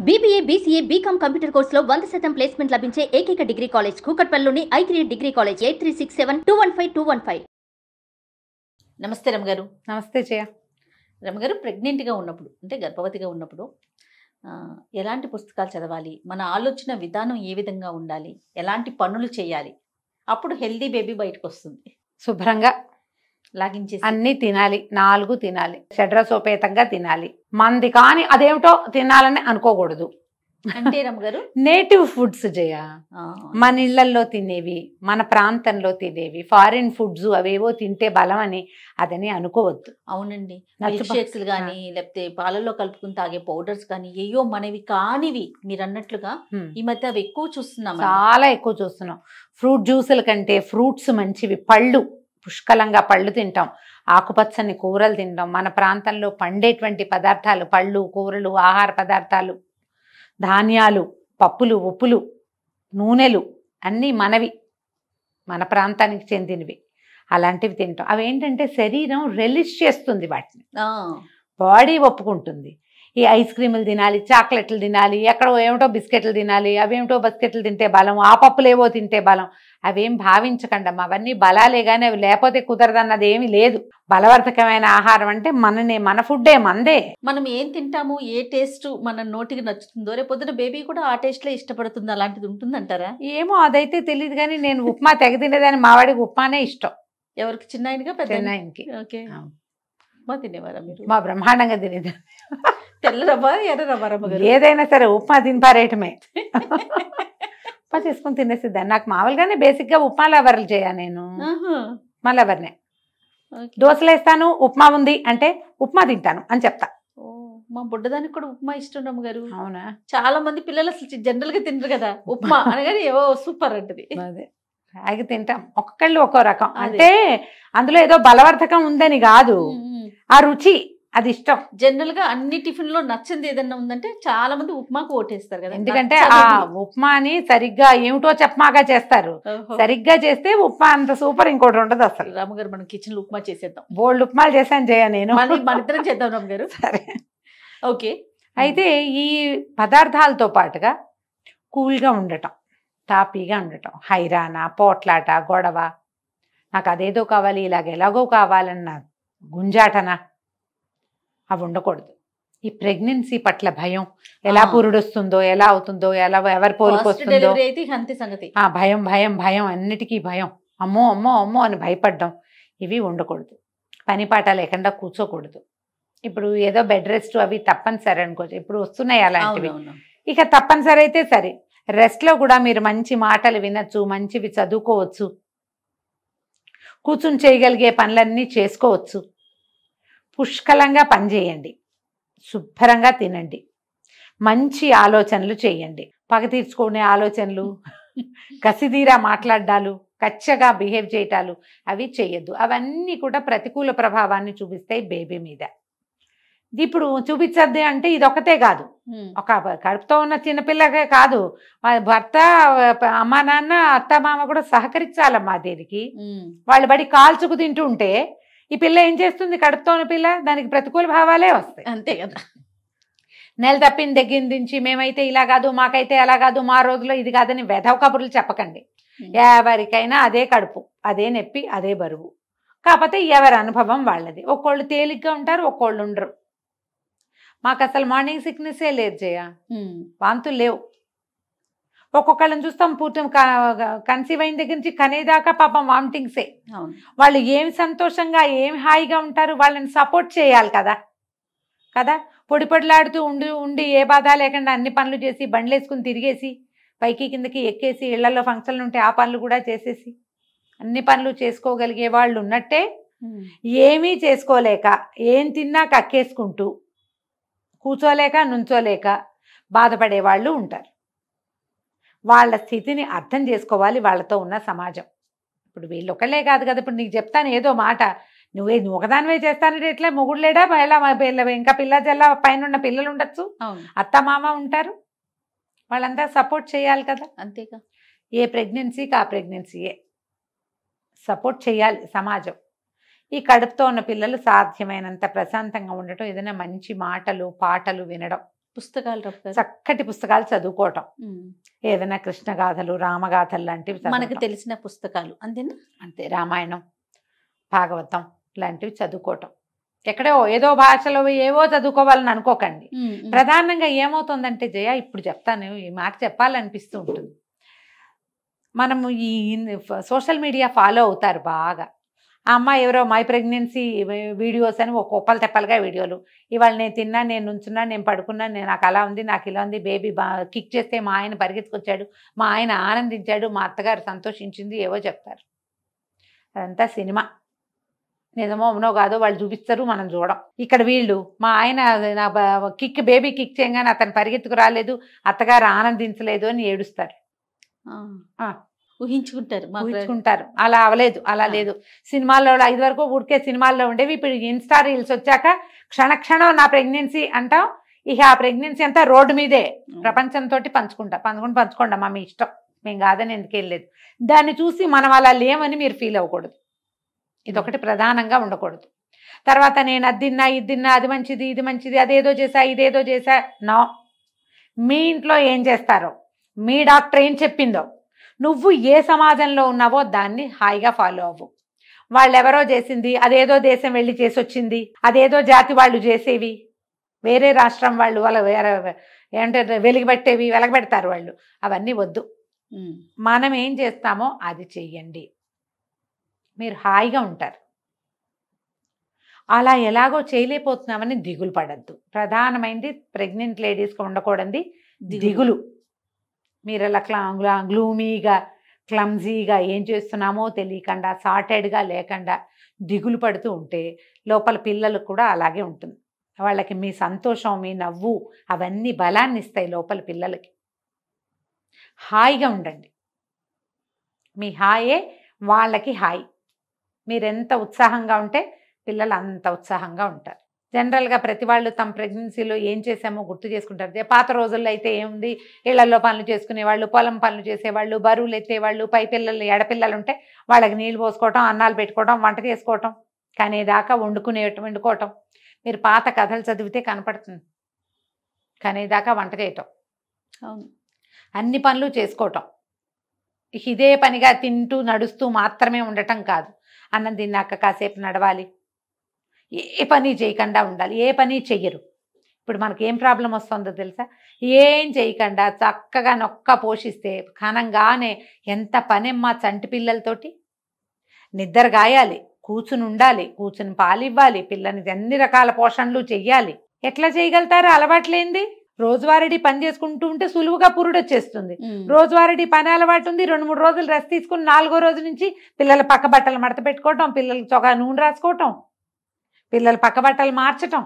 BBA, BCA, BCom computer కోర్సులో 100% placement లభించే ఏకైక డిగ్రీ కాలేజ్ కూకట్పల్లిలోని i3 డిగ్రీ కాలేజ్ 8367215215. నమస్తే రమగారు. నమస్తే జయ. రమగారు, ప్రెగ్నెంట్గా ఉన్నప్పుడు అంటే గర్భవతిగా ఉన్నప్పుడు ఎలాంటి పుస్తకాలు చదవాలి, మన ఆలోచన విధానం ఏ విధంగా ఉండాలి, ఎలాంటి పనులు చేయాలి, అప్పుడు హెల్దీ బేబీ బయటకు వస్తుంది? శుభ్రంగా లాగించేసి అన్నీ తినాలి, 4 తినాలి, షడ్రసోపేతంగా తినాలి. మంది కానీ అదేమిటో తినాలని అనుకోకూడదు. అంటే రమగారు నేటివ్ ఫుడ్స్ జయ, మన ఇళ్లల్లో తినేవి, మన ప్రాంతంలో తినేవి. ఫారిన్ ఫుడ్స్ అవేవో తింటే బలం అని అదని అనుకోవద్దు. అవునండి, మిల్క్ షేక్స్ కానీ లేకపోతే పాలల్లో కలుపుకుని తాగే పౌడర్స్ కానీ ఏయో మనవి కానివి మీరు అన్నట్లుగా ఈ మధ్య అవి ఎక్కువ చూస్తున్నాం, చాలా ఎక్కువ చూస్తున్నాం. ఫ్రూట్ జ్యూసుల కంటే ఫ్రూట్స్ మంచివి. పళ్ళు పుష్కలంగా పళ్ళు తింటాం, ఆకుపచ్చని కూరలు తింటాం. మన ప్రాంతంలో పండేటువంటి పదార్థాలు, పళ్ళు, కూరలు, ఆహార పదార్థాలు, ధాన్యాలు, పప్పులు, ఉప్పులు, నూనెలు అన్నీ మనవి, మన ప్రాంతానికి చెందినవి. అలాంటివి తింటాం. అవి ఏంటంటే శరీరం రెలిష్ చేస్తుంది, వాటిని బాడీ ఒప్పుకుంటుంది. ఈ ఐస్ క్రీములు తినాలి, చాక్లెట్లు తినాలి, ఎక్కడో ఏమిటో బిస్కెట్లు తినాలి, అవేమిటో బిస్కెట్లు తింటే బలం, ఆ పప్పులేవో తింటే బలం, అవేం భావించకండమ్మా. అవన్నీ బలాలే కానీ అవి లేకపోతే కుదరదన్నది ఏమీ లేదు. బలవర్ధకమైన ఆహారం అంటే మన ఫుడ్డే, మందే. మనం ఏం తింటాము, ఏ టేస్ట్ మన నోటికి నచ్చుతుందో రేపొద్దున బేబీ కూడా ఆ టేస్ట్లో ఇష్టపడుతుంది. అలాంటిది ఉంటుందంటారా? ఏమో అదైతే తెలియదు కానీ నేను ఉప్మా తెగ తినేదాన్ని. మావాడికి ఉప్మానే ఇష్టం. ఎవరికి? చిన్నాయనగా పెద్ద చిన్నాయనకి. ఓకే. ఉప్మా తినేవారా మీరు? మా బ్రహ్మాండంగా తినేదాన్ని. తెల్ల రవ్వ, ఎర్ర రవ్వ? రమ్మగారు ఏదైనా సరే ఉప్మా తినిపారేయటమే. ఉప్మా చేసుకుని తినేసిద్దాన్ని. నాకు మామూలుగానే బేసిక్గా ఉప్మా లవర్లు చేయ. నేను ఉప్మా లవర్నే. దోశలు వేస్తాను, ఉప్మా ఉంది అంటే ఉప్మా తింటాను అని చెప్తా. మా బుడ్డదానికి కూడా ఉప్మా ఇష్టం రమ్మగారు. అవునా? చాలా మంది పిల్లలు అసలు జనరల్ గా తింటారు కదా ఉప్మా అనగానే ఏవో సూపర్ అంటది. అదే ఆగి తింటాం. ఒక్కొక్కళ్ళు ఒక్కో రకం. అంటే అందులో ఏదో బలవర్ధకం ఉందని కాదు, ఆ రుచి, అది ఇష్టం. జనరల్ గా అన్ని టిఫిన్ లో నచ్చింది ఏదన్నా ఉందంటే చాలా మంది ఉప్మాకు ఓటేస్తారు కదా. ఎందుకంటే ఆ ఉప్మాని సరిగ్గా ఏమిటో చెప్పమాగా చేస్తారు. సరిగ్గా చేస్తే ఉప్మా అంత సూపర్ ఇంకోటి ఉండదు అసలు. రామగారు, మనం కిచెన్ లో ఉప్మా చేసేద్దాం. బోల్డ్ ఉప్మాలు చేశాను జయ నేను. మన ఇద్దరం చేద్దాం రామగారు. సరే, ఓకే. అయితే ఈ పదార్థాలతో పాటుగా కూల్గా ఉండటం, తాపీగా ఉండటం, హైరానా, పోట్లాట, గొడవ, నాకు అదేదో కావాలి, ఇలాగ ఎలాగో కావాలన్న గుంజాటన, అవి ఉండకూడదు. ఈ ప్రెగ్నెన్సీ పట్ల భయం, ఎలా పురుడొస్తుందో, ఎలా అవుతుందో, ఎలా ఎవరి పోలికి వస్తుందో, భయం భయం భయం, అన్నిటికీ భయం. అమ్మో అమ్మో అమ్మో అని భయపడ్డం, ఇవి ఉండకూడదు. పని పాట లేకుండా కూర్చోకూడదు. ఇప్పుడు ఏదో బెడ్ రెస్ట్ అవి తప్పనిసరి అనుకోవచ్చు, ఇప్పుడు వస్తున్నాయి అలాంటివి. ఇక తప్పనిసరి అయితే సరే, రెస్ట్లో కూడా మీరు మంచి మాటలు వినొచ్చు, మంచివి చదువుకోవచ్చు, కూర్చుని చేయగలిగే పనులన్నీ చేసుకోవచ్చు. పుష్కలంగా పనిచేయండి, శుభ్రంగా తినండి, మంచి ఆలోచనలు చేయండి. పగ తీర్చుకునే ఆలోచనలు, కసిదీరా మాట్లాడాలు, కచ్చగా బిహేవ్ చేయటాలు అవి చేయొద్దు. అవన్నీ కూడా ప్రతికూల ప్రభావాన్ని చూపిస్తాయి బేబీ మీద. ఇప్పుడు చూపించద్ది అంటే ఇదొకటే కాదు, ఒక కడుపుతో ఉన్న చిన్నపిల్లకే కాదు, భర్త, అమ్మ, నాన్న, అత్త, మామ కూడా సహకరించాలమ్మా దీనికి. వాళ్ళు బడి కాల్చుకు తింటూ ఉంటే ఈ పిల్ల ఏం చేస్తుంది? కడుపుతో ఉన్న పిల్ల, దానికి ప్రతికూల భావాలే వస్తాయి. అంతే కదా. నెల తప్పిన దగ్గర నుంచి మేమైతే ఇలా కాదు, మాకైతే అలా కాదు, మా రోజులో ఇది కాదని వెధవ కబుర్లు చెప్పకండి. ఎవరికైనా అదే కడుపు, అదే నొప్పి, అదే బరువు. కాకపోతే ఎవరి అనుభవం వాళ్ళది. ఒక్కోళ్ళు తేలిగ్గా ఉంటారు, ఒక్కోళ్ళు ఉండరు. మాకు అసలు మార్నింగ్ సిక్నెస్సే లేదు జయ, వాంతులు లేవు. ఒక్కొక్కళ్ళని చూస్తాం పూర్తి కన్సీవ్ అయిన దగ్గర నుంచి కనేదాకా పాపం వామిటింగ్సే. వాళ్ళు ఏమి సంతోషంగా, ఏమి హాయిగా ఉంటారు, వాళ్ళని సపోర్ట్ చేయాలి కదా. పొడి పొడిలాడుతూ ఉండి ఏ బాధ లేకుండా అన్ని పనులు చేసి, బండ్లు వేసుకుని తిరిగేసి, పైకి కిందకి ఎక్కేసి, ఇళ్లలో ఫంక్షన్లు ఉంటే ఆ పనులు కూడా చేసేసి, అన్ని పనులు చేసుకోగలిగే వాళ్ళు ఉన్నట్టే, ఏమీ చేసుకోలేక, ఏం తిన్నా కక్కేసుకుంటూ, కూర్చోలేక, నుంచోలేక బాధపడే వాళ్ళు ఉంటారు. వాళ్ళ స్థితిని అర్థం చేసుకోవాలి వాళ్ళతో ఉన్న సమాజం. ఇప్పుడు వీళ్ళు ఒకళ్ళే కాదు కదా. ఇప్పుడు నీకు చెప్తాను ఏదో మాట, నువ్వు ఒకదానివే చేస్తానంటే ఎట్లా? మొగుడు లేడా? ఇంకా పిల్ల జల్ల పైన ఉన్న పిల్లలు ఉండొచ్చు, అత్త మామ ఉంటారు, వాళ్ళంతా సపోర్ట్ చేయాలి కదా. అంతేగా. ఏ ప్రెగ్నెన్సీకి ఆ ప్రెగ్నెన్సీయే సపోర్ట్ చేయాలి సమాజం. ఈ కడుపుతో ఉన్న పిల్లలు సాధ్యమైనంత ప్రశాంతంగా ఉండటం, ఏదైనా మంచి మాటలు, పాటలు వినడం, పుస్తకాలు రఫ్ గారు చక్కటి పుస్తకాలు చదువుకోవటం, ఉమ్. ఏదైనా కృష్ణగాథలు, రామగాథలు లాంటివి మనకు చదవటం. తెలిసిన పుస్తకాలు అంతేనా? అంతే, రామాయణం, భాగవతం లాంటివి చదువుకోవటం. ఎక్కడో ఏదో భాషలో ఏవో చదువుకోవాలని అనుకోకండి. ప్రధానంగా ఏమవుతుందంటే జయ, ఇప్పుడు చెప్తాను, ఈ మాట చెప్పాలనిపిస్తూ ఉంటుంది. మనము ఈ సోషల్ మీడియా ఫాలో అవుతారు బాగా. ఆ అమ్మాయి ఎవరో మై ప్రెగ్నెన్సీ వీడియోస్ అని ఒక కుప్పలు తెప్పలుగా వీడియోలు. ఇవాళ నేను తిన్నా, నేను నుంచున్నా, నేను పడుకున్నాను, నేను నాకు అలా ఉంది, నాకు ఇలా ఉంది, బేబీ కిక్ చేస్తే మా ఆయన పరిగెత్తుకొచ్చాడు, మా ఆయన ఆనందించాడు, మా అత్తగారు సంతోషించింది, ఏవో చెప్తారు. అదంతా సినిమా. నిజమో అవునో కాదో వాళ్ళు చూపిస్తారు, మనం చూడం. ఇక్కడ వీళ్ళు మా ఆయన నా కిక్, బేబీ కిక్ చేయగానే అతను పరిగెత్తుకు రాలేదు, అత్తగారు ఆనందించలేదు అని ఏడుస్తారు. ఊహించుకుంటారు ఊహించుకుంటారు. అలా అవలేదు, అలా లేదు. సినిమాల్లో 5 వరకు ఉడికే సినిమాల్లో ఉండేవి, ఇప్పుడు ఇన్స్టా రీల్స్ వచ్చాక క్షణక్షణం నా ప్రెగ్నెన్సీ అంటాం. ఇక ఆ ప్రెగ్నెన్సీ అంతా రోడ్డు మీదే ప్రపంచంతో పంచుకోండి అమ్మా, మీ ఇష్టం, మేము కాదని ఎందుకు వెళ్ళలేదు. దాన్ని చూసి మనం అలా లేమని మీరు ఫీల్ అవ్వకూడదు. ఇదొకటి ప్రధానంగా ఉండకూడదు. తర్వాత నేను అది తిన్నా, ఇది తిన్నా, అది మంచిది, ఇది మంచిది, అదేదో చేసా, ఇదేదో చేసా. నో, మీ ఇంట్లో ఏం చేస్తారో, మీ డాక్టర్ ఏం చెప్పిందో, నువ్వు ఏ సమాజంలో ఉన్నావో దాన్ని హాయిగా ఫాలో అవ్వు. వాళ్ళెవరో చేసింది, అదేదో దేశం వెళ్ళి చేసి వచ్చింది, అదేదో జాతి వాళ్ళు చేసేవి, వేరే రాష్ట్రం వాళ్ళు వాళ్ళ ఏంటంటే వెలగబెడతారు వాళ్ళు, అవన్నీ వద్దు. మనం ఏం చేస్తామో అది చెయ్యండి, మీరు హాయిగా ఉంటారు. అలా ఎలాగో చేయలేకపోతున్నామని దిగులు పడద్దు. ప్రధానమైనది ప్రెగ్నెంట్ లేడీస్కి ఉండకూడదు దిగులు. మీరు అలా గ్లూమీగా, క్లమ్జీగా ఏం చేస్తున్నామో తెలియకుండా, సార్టెడ్గా లేకుండా దిగులు పడుతూ ఉంటే లోపల పిల్లలకు కూడా అలాగే ఉంటుంది. వాళ్ళకి మీ సంతోషం, మీ నవ్వు అవన్నీ బలాన్ని ఇస్తాయి లోపల పిల్లలకి. హాయిగా ఉండండి, మీ హాయే వాళ్ళకి హాయి. మీరెంత ఉత్సాహంగా ఉంటే పిల్లలు అంత ఉత్సాహంగా ఉంటారు. జనరల్గా ప్రతి వాళ్ళు తమ ప్రెగ్నెన్సీలో ఏం చేసామో గుర్తు చేసుకుంటారు. పాత రోజుల్లో అయితే ఏముంది, ఇళ్లలో పనులు చేసుకునేవాళ్ళు, పొలం పనులు చేసేవాళ్ళు, బరువులు ఎత్తేవాళ్ళు, పై పిల్లలు ఎడపిల్లలు ఉంటే వాళ్ళకి నీళ్ళు పోసుకోవటం, అన్నాలు పెట్టుకోవటం, వంట చేసుకోవటం, కనేదాకా వండుకోవటం. మీరు పాత కథలు చదివితే కనపడుతుంది. కనేదాకా వంట చేయటం, అన్ని పనులు చేసుకోవటం. ఇదే పనిగా తింటూ నడుస్తూ మాత్రమే ఉండటం కాదు. అన్నం తిన్నాక కాసేపు నడవాలి, ఏ పని చేయకుండా ఉండాలి. ఏ పని చెయ్యరు. ఇప్పుడు మనకి ఏం ప్రాబ్లం వస్తుందో తెలుసా? ఏం చేయకుండా చక్కగా నొక్క పోషిస్తే ఘనంగానే ఎంత పనమ్మా చంటి పిల్లలతోటి. నిద్ర గాయాలి, కూర్చుని ఉండాలి, కూర్చుని పాలివ్వాలి, పిల్లని అన్ని రకాల పోషణలు చెయ్యాలి. ఎట్లా చేయగలుగుతారు అలవాట్లేంది? రోజువారీ పని చేసుకుంటూ ఉంటే సులువుగా పురుడు వచ్చేస్తుంది. రోజువారీ పని అలవాటు ఉంది, 2-3 రోజులు రెస్ట్ తీసుకుని 4వ రోజు నుంచి పిల్లల పక్క బట్టలు మడత పెట్టుకోవటం, పిల్లలకి చొగా నూనె రాసుకోవటం, పిల్లల పక్క బట్టలు మార్చటం,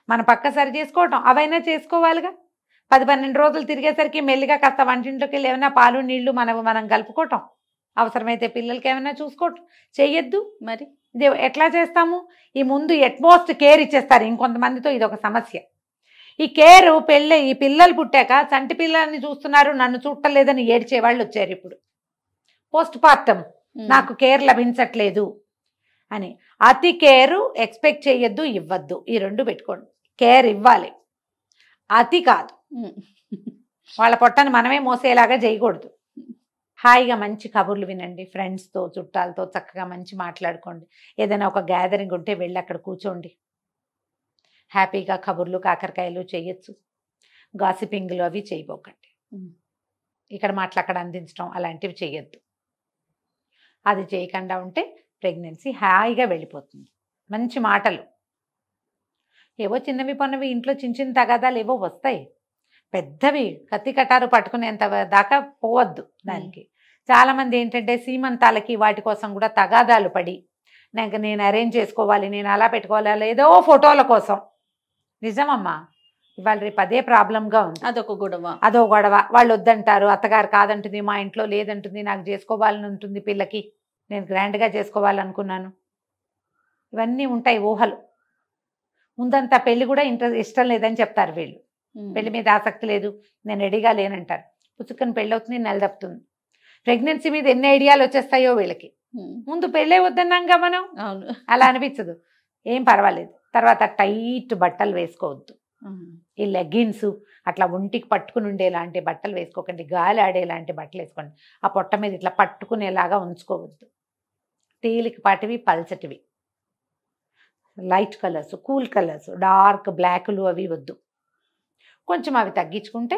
మన పక్క సరి చేసుకోవటం, అవైనా చేసుకోవాలిగా. 10-12 రోజులు తిరిగేసరికి మెల్లిగా కాస్త వంటింట్లోకి వెళ్ళి ఏమైనా పాలు నీళ్లు మనం కలుపుకోవటం, అవసరమైతే పిల్లలకి ఏమైనా చూసుకోవటం చెయ్యొద్దు. మరి ఇది ఎట్లా చేస్తాము? ఈ ముందు ఎట్మోస్ట్ కేర్ ఇచ్చేస్తారు. ఇంకొంతమందితో ఇది ఒక సమస్య. ఈ కేరు ఈ పిల్లలు పుట్టాక చంటి పిల్లల్ని చూస్తున్నారు, నన్ను చూడలేదని ఏడ్చే వాళ్ళు వచ్చారు ఇప్పుడు. పోస్ట్ పార్టం నాకు కేర్ లభించట్లేదు అని. అతి కేరు ఎక్స్పెక్ట్ చేయొద్దు, ఇవ్వద్దు. ఈ 2 పెట్టుకోండి. కేర్ ఇవ్వాలి, అతి కాదు. వాళ్ళ పొట్టని మనమే మోసేలాగా చేయకూడదు. హాయిగా మంచి కబుర్లు వినండి, ఫ్రెండ్స్తో చుట్టాలతో చక్కగా మంచి మాట్లాడుకోండి. ఏదైనా ఒక గ్యాదరింగ్ ఉంటే వెళ్ళి అక్కడ కూర్చోండి, హ్యాపీగా కబుర్లు కాకరకాయలు చేయొచ్చు. గాసిపింగ్లు అవి చేయబోకండి. ఇక్కడ మాటలు అక్కడ అందించడం అలాంటివి చేయొద్దు. అది చేయకుండా ఉంటే ప్రెగ్నెన్సీ హాయిగా వెళ్ళిపోతుంది. మంచి మాటలు, ఏవో చిన్నవి పన్నవి ఇంట్లో చిన్న తగాదాలు ఏవో వస్తాయి, పెద్దవి కత్తి కటారు పట్టుకునేంత దాకా పోవద్దు దానికి. చాలామంది ఏంటంటే సీమంతాలకి వాటి కోసం కూడా తగాదాలు పడి నేను అరేంజ్ చేసుకోవాలి, నేను అలా పెట్టుకోవాలి, ఏదో ఫోటోల కోసం. నిజమమ్మా, ఇవాళ రేపు అదే ప్రాబ్లంగా ఉంది. అదొక గొడవ. వాళ్ళు వద్దంటారు, అత్తగారు కాదంటుంది, మా ఇంట్లో లేదంటుంది, నాకు చేసుకోవాలని ఉంటుంది పిల్లకి, నేను గ్రాండ్గా చేసుకోవాలనుకున్నాను. ఇవన్నీ ఉంటాయి ఊహలు. ముందంతా పెళ్లి కూడా ఇష్టం లేదని చెప్తారు వీళ్ళు. పెళ్లి మీద ఆసక్తి లేదు, నేను రెడీగా లేనంటారు. పుచ్చుకొని పెళ్ళి అవుతుంది, నెల తప్పుతుంది. ప్రెగ్నెన్సీ మీద ఎన్ని ఐడియాలు వచ్చేస్తాయో వీళ్ళకి. ముందు పెళ్ళే వద్దన్నాంగా మనం, అలా అనిపించదు. ఏం పర్వాలేదు. తర్వాత టైట్ బట్టలు వేసుకోవద్దు, ఈ లెగ్గిన్స్ అట్లా ఒంటికి పట్టుకుని ఉండేలాంటి బట్టలు వేసుకోకండి, గాలి ఆడేలాంటి బట్టలు వేసుకోండి. ఆ పొట్ట మీద ఇట్లా పట్టుకునేలాగా ఉంచుకోవద్దు. తేలికపాటివి, పల్చటివి, light colours, cool colours, dark బ్లాక్లు అవి వద్దు. కొంచెం అవి తగ్గించుకుంటే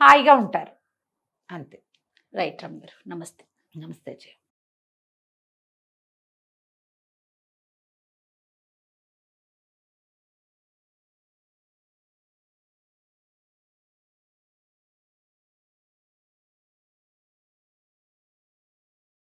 హాయిగా ఉంటారు, అంతే. రైట్ రమ్య గారు, నమస్తే. నమస్తే జయ.